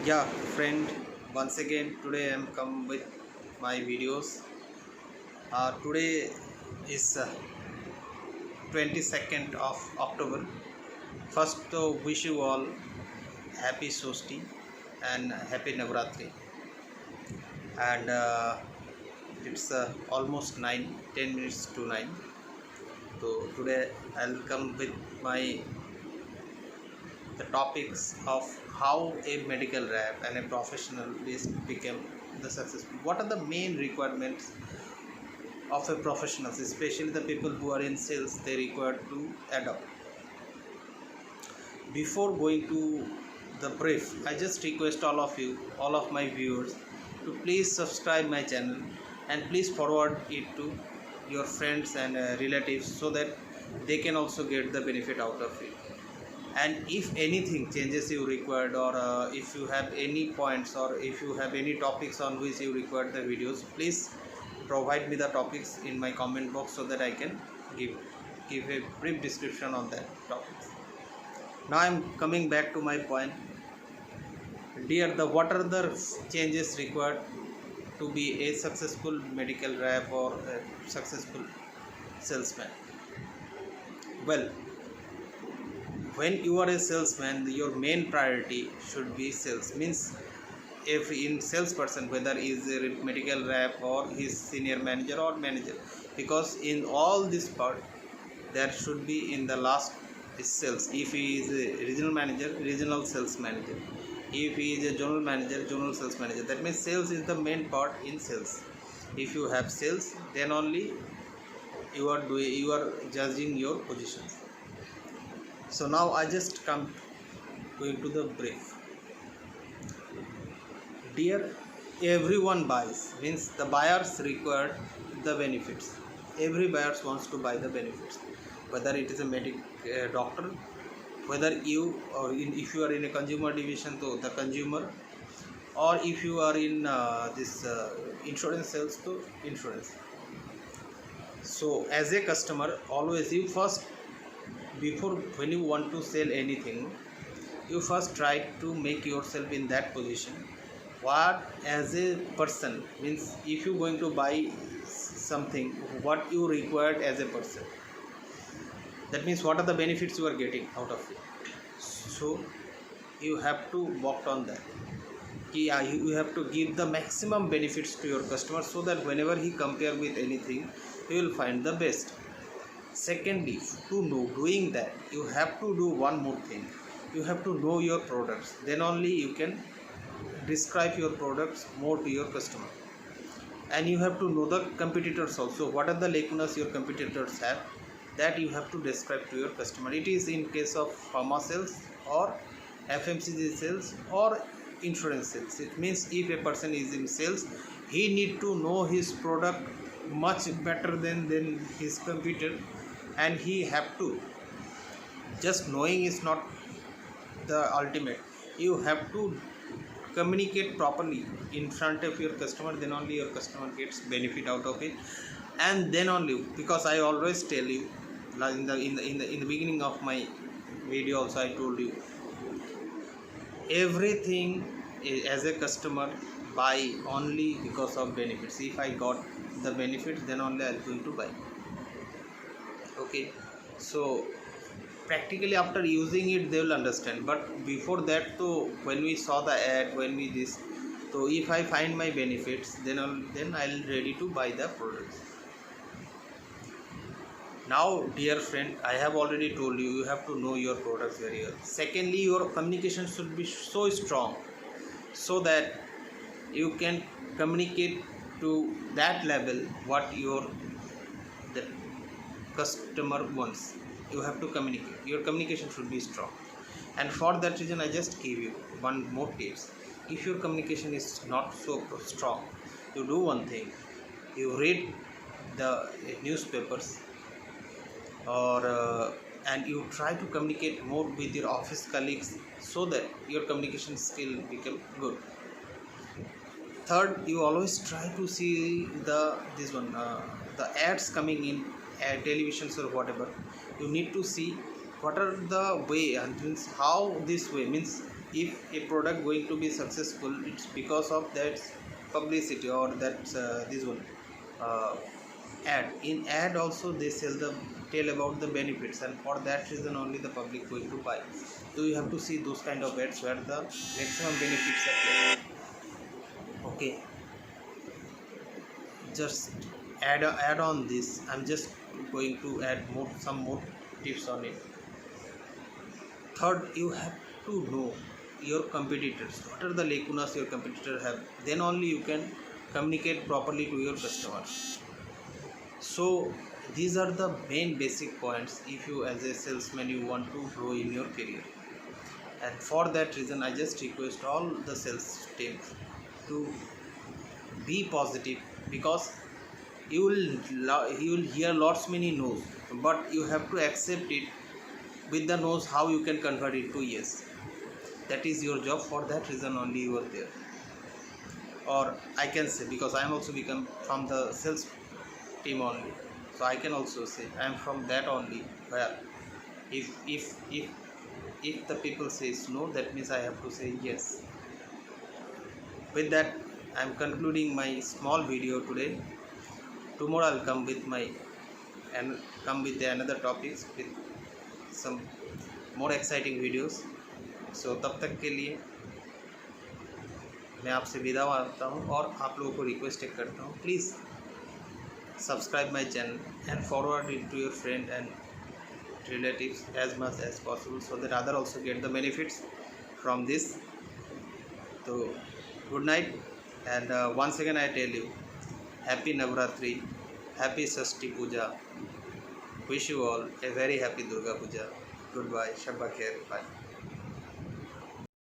Yeah, friend, once again today I am come with my videos. Today is 22nd of October. First, to wish you all happy Sosti and happy Navratri. And it's almost 10 minutes to 9. So today I'll come with my the topics of how a medical rep and a professional is become the successful. What are the main requirements of a professional, especially the people who are in sales, they require to adopt. Before going to the brief, I just request all of you, all of my viewers, to please subscribe my channel and please forward it to your friends and relatives so that they can also get the benefit out of it. And if anything changes you required, or if you have any points, or if you have any topics on which you require the videos, please provide me the topics in my comment box so that I can give a brief description on that topics. Now I am coming back to my point. Dear, what are the changes required to be a successful medical rep or a successful salesman? Well, when you are a salesman, your main priority should be sales. Means if in salesperson, whether he is a medical rep or his senior manager or manager, because in all this part there should be in the last is sales. If he is a regional manager, regional sales manager. If he is a general manager, general sales manager. That means sales is the main part in sales. If you have sales, then only you are judging your positions. So now I just come going to the brief. Dear, everyone buys, means the buyers require the benefits. Every buyer wants to buy the benefits, whether it is a doctor, whether you or if you are in a consumer division, to the consumer, or if you are in this insurance sales, to insurance. So as a customer, always you first, before when you want to sell anything, you first try to make yourself in that position. What as a person, means if you going to buy something, what you required as a person, that means what are the benefits you are getting out of it. So you have to work on that. You have to give the maximum benefits to your customer so that whenever he compare with anything, he will find the best. Secondly, to know doing that, you have to do one more thing. You have to know your products. Then only you can describe your products more to your customer. And you have to know the competitors also. What are the lacunas your competitors have, that you have to describe to your customer. It is in case of pharma sales or FMCG sales or insurance sales. It means if a person is in sales, he need to know his product much better than his competitor, and he have to, just knowing is not the ultimate. You have to communicate properly in front of your customer, then only your customer gets benefit out of it. And then only, because I always tell you, in the beginning of my video also I told you, everything as a customer buy only because of benefits. If I got the benefits, then only I am going to buy. Okay, so practically after using it they will understand, but before that, so when we saw the ad, when we this, so if I find my benefits, then I'll ready to buy the products. Now dear friend, I have already told you, you have to know your products very well. Secondly, your communication should be so strong so that you can communicate to that level what the customer wants. You have to communicate. Your communication should be strong, and for that reason I just give you one more tips. If your communication is not so strong, you do one thing. You read the newspapers, or and you try to communicate more with your office colleagues so that your communication skill become good. Third, you always try to see the ads coming in televisions or whatever. You need to see what are the way, and means how this way, means if a product going to be successful, it's because of that publicity or that this one uh, ad. In ad also they tell about the benefits, and for that reason only the public going to buy. So you have to see those kind of ads where the maximum benefits are there. Okay, just add on this. I'm just going to add some more tips on it. Third, you have to know your competitors. What are the lacunas your competitor have? Then only you can communicate properly to your customers. So these are the main basic points if you as a salesman you want to grow in your career. And for that reason I just request all the sales teams to be positive, because you will hear lots many no's, but you have to accept it with the no's. How you can convert it to yes, that is your job. For that reason only you are there. Or I can say, because I am also become from the sales team only, so I can also say I am from that only, where if the people says no, that means I have to say yes. With that I am concluding my small video today. Tomorrow I'll come with another topics with some more exciting videos. So तब तक के लिए मैं आपसे विदा मांगता हूँ, और आप लोगों को रिक्वेस्ट करता हूँ, please subscribe my channel and forward it to your friend and relatives as much as possible, so that other also get the benefits from this. So good night, and once again I tell you, happy Navratri, happy Shashti Puja. Wish you all a very happy Durga Puja. Goodbye. Shabba Khair. Bye.